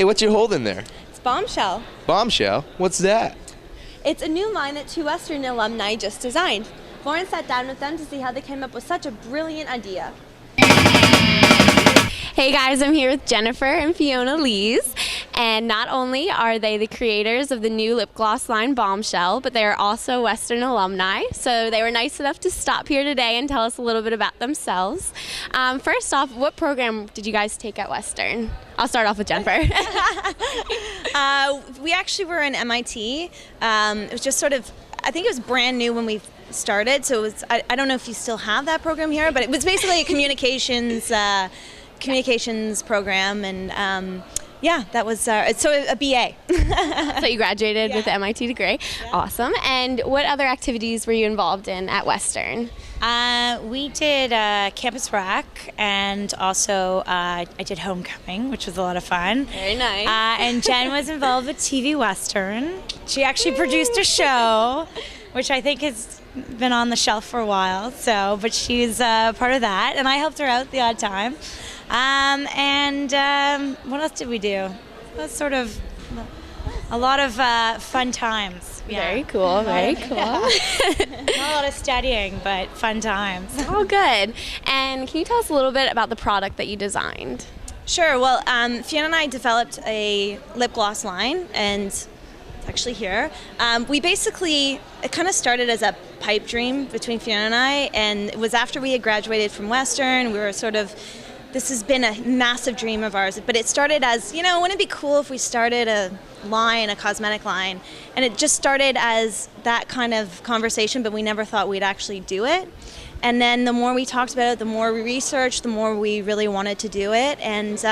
Hey, what you holding there? It's Bombshell. Bombshell? What's that? It's a new line that two Western alumni just designed. Lauren sat down with them to see how they came up with such a brilliant idea. Hey guys, I'm here with Jennifer and Fiona Lees, and not only are they the creators of the new lip gloss line Bombshell, but they are also Western alumni, so they were nice enough to stop here today and tell us a little bit about themselves. First off, what program did you guys take at Western? I'll start off with Jennifer. We actually were in MIT. It was just sort of, I think it was brand new when we started, so it was, I don't know if you still have that program here, but it was basically a communications program, and yeah, that was so a BA. So you graduated with the MIT degree. Yeah. Awesome. And what other activities were you involved in at Western? We did Campus Rec, and also I did Homecoming, which was a lot of fun. Very nice. And Jen was involved with TV Western. She actually produced a show, which I think has been on the shelf for a while. So, but she's part of that, and I helped her out the odd time. What else did we do? It was sort of a lot of fun times. Yeah. Very cool, very cool. Not a lot of studying, but fun times. Oh, good. And can you tell us a little bit about the product that you designed? Sure. Well, Fiona and I developed a lip gloss line, and it's actually here. It kind of started as a pipe dream between Fiona and I, and it was after we had graduated from Western. We were sort of, this has been a massive dream of ours, but it started as, wouldn't it be cool if we started a cosmetic line? And it just started as that kind of conversation, but we never thought we'd actually do it. And then the more we talked about it, the more we researched, the more we really wanted to do it. And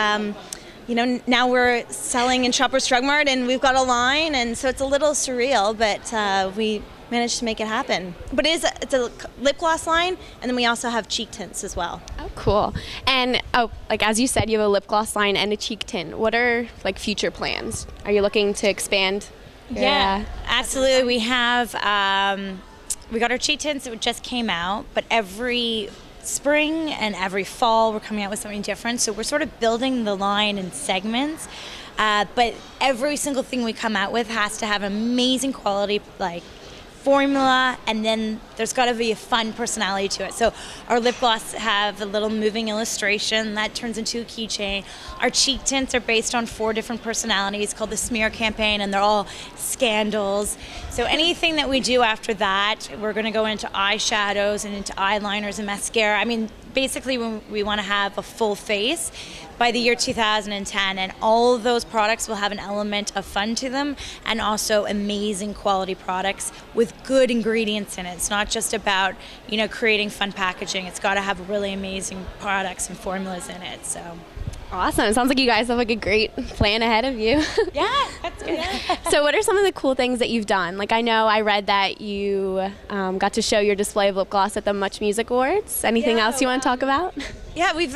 now we're selling in Shoppers Drug Mart, and we've got a line, and so it's a little surreal, but we managed to make it happen. But it's a lip gloss line, and then we also have cheek tints as well. Oh, cool. And as you said, you have a lip gloss line and a cheek tint. What are future plans? Are you looking to expand? Yeah, absolutely. We have we got our cheek tints that just came out, but every spring and every fall we're coming out with something different. So we're sort of building the line in segments. But every single thing we come out with has to have amazing quality, formula, and then there's got to be a fun personality to it. So our lip gloss have a little moving illustration that turns into a keychain. Our cheek tints are based on 4 different personalities called the Smear Campaign, and they're all scandals. So anything that we do after that, we're going to go into eyeshadows and into eyeliners and mascara. I mean, basically we want to have a full face by the year 2010, and all of those products will have an element of fun to them, and also amazing quality products with good ingredients in it. It's not just about creating fun packaging. It's got to have really amazing products and formulas in it. So awesome. It sounds like you guys have a great plan ahead of you. Yeah, that's good. So what are some of the cool things that you've done? I know I read that you got to show your display of lip gloss at the Much Music Awards. Anything else you want to talk about? Yeah, we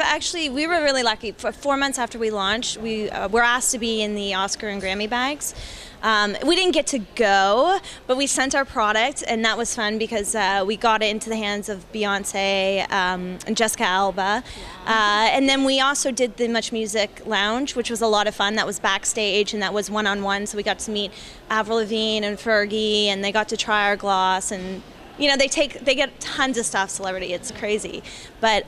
were really lucky. For 4 months after we launched, we were asked to be in the Oscar and Grammy bags. We didn't get to go, but we sent our product, and that was fun because we got it into the hands of Beyonce and Jessica Alba. And then we also did the Much Music Lounge, which was a lot of fun. That was backstage, and that was one-on-one, so we got to meet Avril Lavigne and Fergie, and they got to try our gloss, and they get tons of stuff, celebrity. It's crazy. But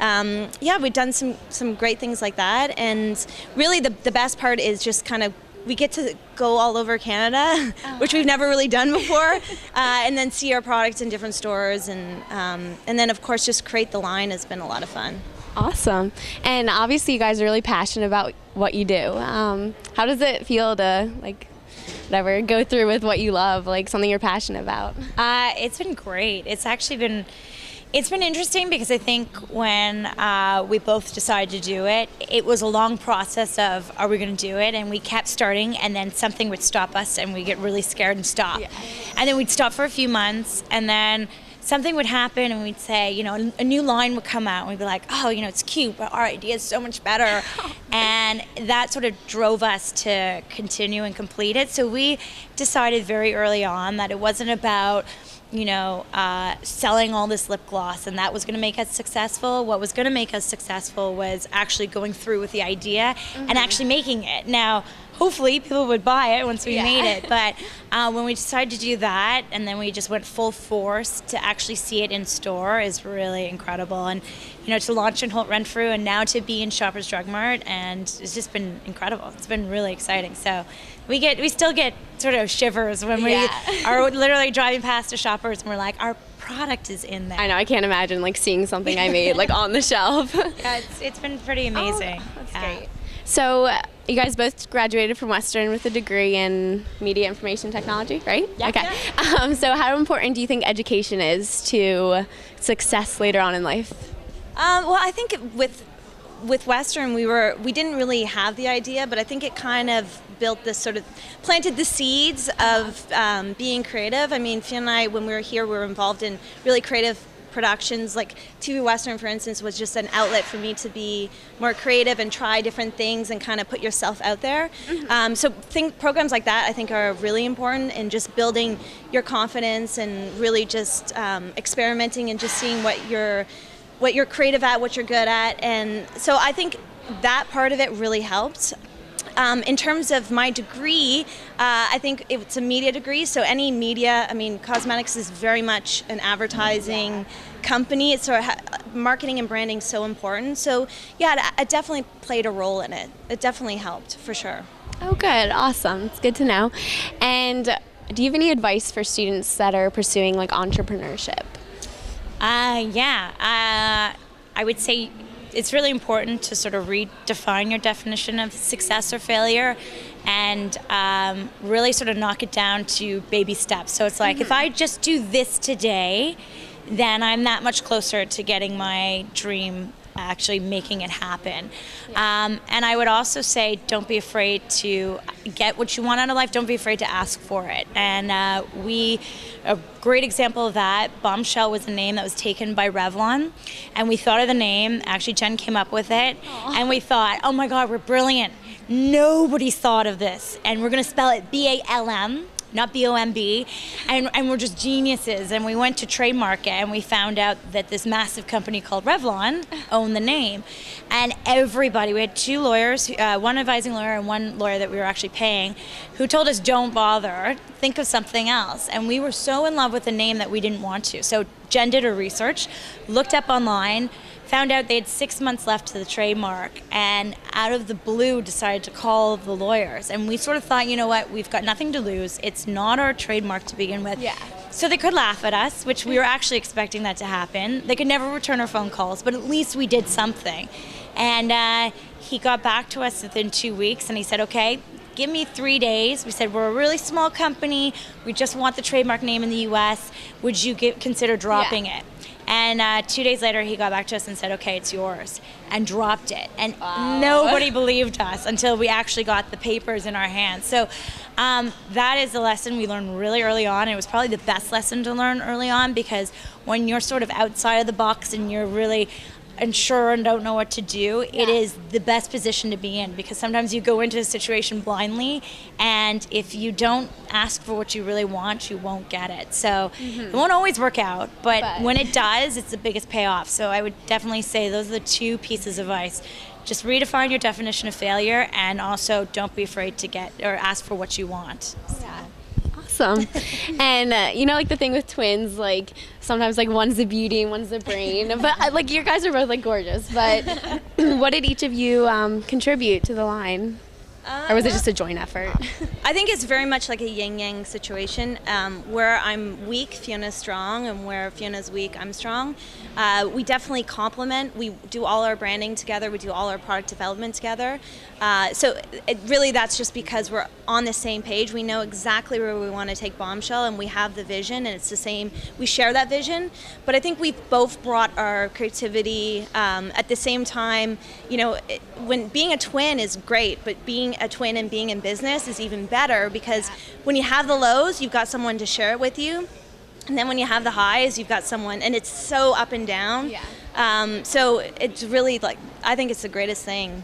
we've done some great things like that, and really the best part is just kind of we get to go all over Canada, which we've never really done before, and then see our products in different stores, and then of course just create the line has been a lot of fun. Awesome. And obviously you guys are really passionate about what you do. How does it feel to go through with what you love, something you're passionate about? It's been great. It's been interesting because I think when we both decided to do it, it was a long process of, are we going to do it? And we kept starting, and then something would stop us, and we'd get really scared and stop. Yeah. And then we'd stop for a few months, and then something would happen, and we'd say, a new line would come out, and we'd be like, oh, it's cute, but our idea is so much better. And that sort of drove us to continue and complete it. So we decided very early on that it wasn't about selling all this lip gloss, and that was going to make us successful. What was going to make us successful was actually going through with the idea and actually making it. Now, hopefully people would buy it once we Yeah. made it. But when we decided to do that, and then we just went full force to actually see it in store is really incredible. And to launch in Holt Renfrew and now to be in Shoppers Drug Mart, and it's just been incredible. It's been really exciting. So we still get sort of shivers when we Yeah. are literally driving past a Shoppers and we're like, our product is in there. I know, I can't imagine like seeing something I made like on the shelf. Yeah, it's been pretty amazing. That's Yeah. great. So you guys both graduated from Western with a degree in media information technology, right? Yeah. Okay. So how important do you think education is to success later on in life? Well, I think with Western, we didn't really have the idea, but I think it kind of built this sort of planted the seeds of being creative. I mean, Fiona and I, when we were here, we were involved in really creative productions. Like TV Western, for instance, was just an outlet for me to be more creative and try different things and kind of put yourself out there. So programs like that I think are really important in just building your confidence and really just experimenting and just seeing what you're creative at, what you're good at. And so I think that part of it really helped. In terms of my degree, I think it's a media degree, so any media, I mean, cosmetics is very much an advertising company. It's sort of marketing and branding is so important. So yeah, it definitely played a role in it. It definitely helped, for sure. Oh, good. Awesome. It's good to know. And do you have any advice for students that are pursuing like entrepreneurship? I would say it's really important to sort of redefine your definition of success or failure and really sort of knock it down to baby steps. So it's like, if I just do this today, then I'm that much closer to getting my dream, actually making it happen. And I would also say, don't be afraid to get what you want out of life. Don't be afraid to ask for it. And a great example of that, Bombshell was a name that was taken by Revlon. And we thought of the name, actually Jen came up with it. Aww. And we thought, oh my God, we're brilliant. Nobody's thought of this. And we're gonna spell it B-A-L-M. Not B-O-M-B, and we're just geniuses. And we went to trademark it, and we found out that this massive company called Revlon owned the name. And everybody, we had two lawyers, one advising lawyer and one lawyer that we were actually paying, who told us, don't bother, think of something else. And we were so in love with the name that we didn't want to. So Jen did her research, looked up online, found out they had 6 months left to the trademark, and out of the blue decided to call the lawyers. And we sort of thought, you know what, we've got nothing to lose. It's not our trademark to begin with. Yeah. So they could laugh at us, which we were actually expecting that to happen. They could never return our phone calls, but at least we did something. And he got back to us within 2 weeks, and he said, okay, give me 3 days. We said, we're a really small company. We just want the trademark name in the U.S. Would you consider dropping it? And 2 days later, he got back to us and said, okay, it's yours, and dropped it. And nobody believed us until we actually got the papers in our hands. So that is a lesson we learned really early on. It was probably the best lesson to learn early on, because when you're sort of outside of the box and you're really unsure and don't know what to do, it is the best position to be in, because sometimes you go into a situation blindly, and if you don't ask for what you really want, you won't get it. So it won't always work out, but when it does, it's the biggest payoff. So I would definitely say those are the two pieces of advice. Just redefine your definition of failure, and also don't be afraid to get or ask for what you want. Yeah. Awesome. And like the thing with twins, like sometimes like one's the beauty and one's the brain, but like you guys are both like gorgeous, but what did each of you contribute to the line? Or was it just a joint effort? I think it's very much like a yin-yang situation. Where I'm weak, Fiona's strong, and where Fiona's weak, I'm strong. We definitely complement. We do all our branding together. We do all our product development together. So really that's just because we're on the same page. We know exactly where we want to take Bombshell, and we have the vision, and it's the same. We share that vision. But I think we've both brought our creativity at the same time. When being a twin is great, but being a twin and being in business is even better, because when you have the lows, you've got someone to share it with you, and then when you have the highs, you've got someone, and it's so up and down. So it's really, like, I think it's the greatest thing.